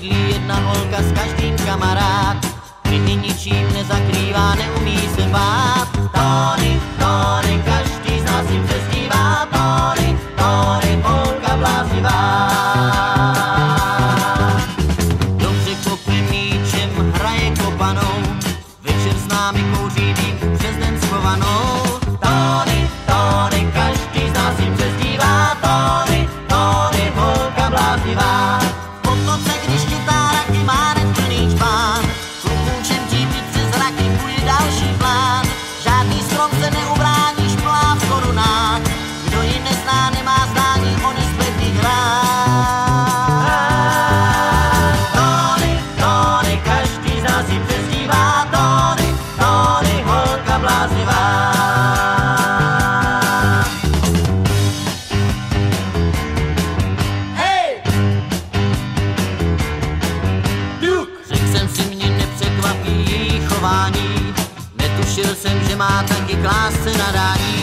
bydlí jedna holka s každým kamarád. Kryty ničím nezakrývá, neumí se bát. Tony, Tony, každý z nás si přezdívá. Tony, Tony, holka bláznivá. Dobře kope míčem, hraje kopanou, večer s námi kouří dýmku přes den schovanou. Tony, Tony, každý z nás si přezdívá. Tony, Tony, holka bláznivá. Potoce, když chytá raky, má neplný čpán. Klukům všem dřípit přes raky, půjde další plán. Žádný strom se neubrání, šplhá v korunách. Kdo ji nezná, nemá zdání, on je spletný hrách. Tony, Tony, každý z nás si přezdívá. Tony, Tony, holka bláznivá. Netušil jsem, že má taky k lásce nadání.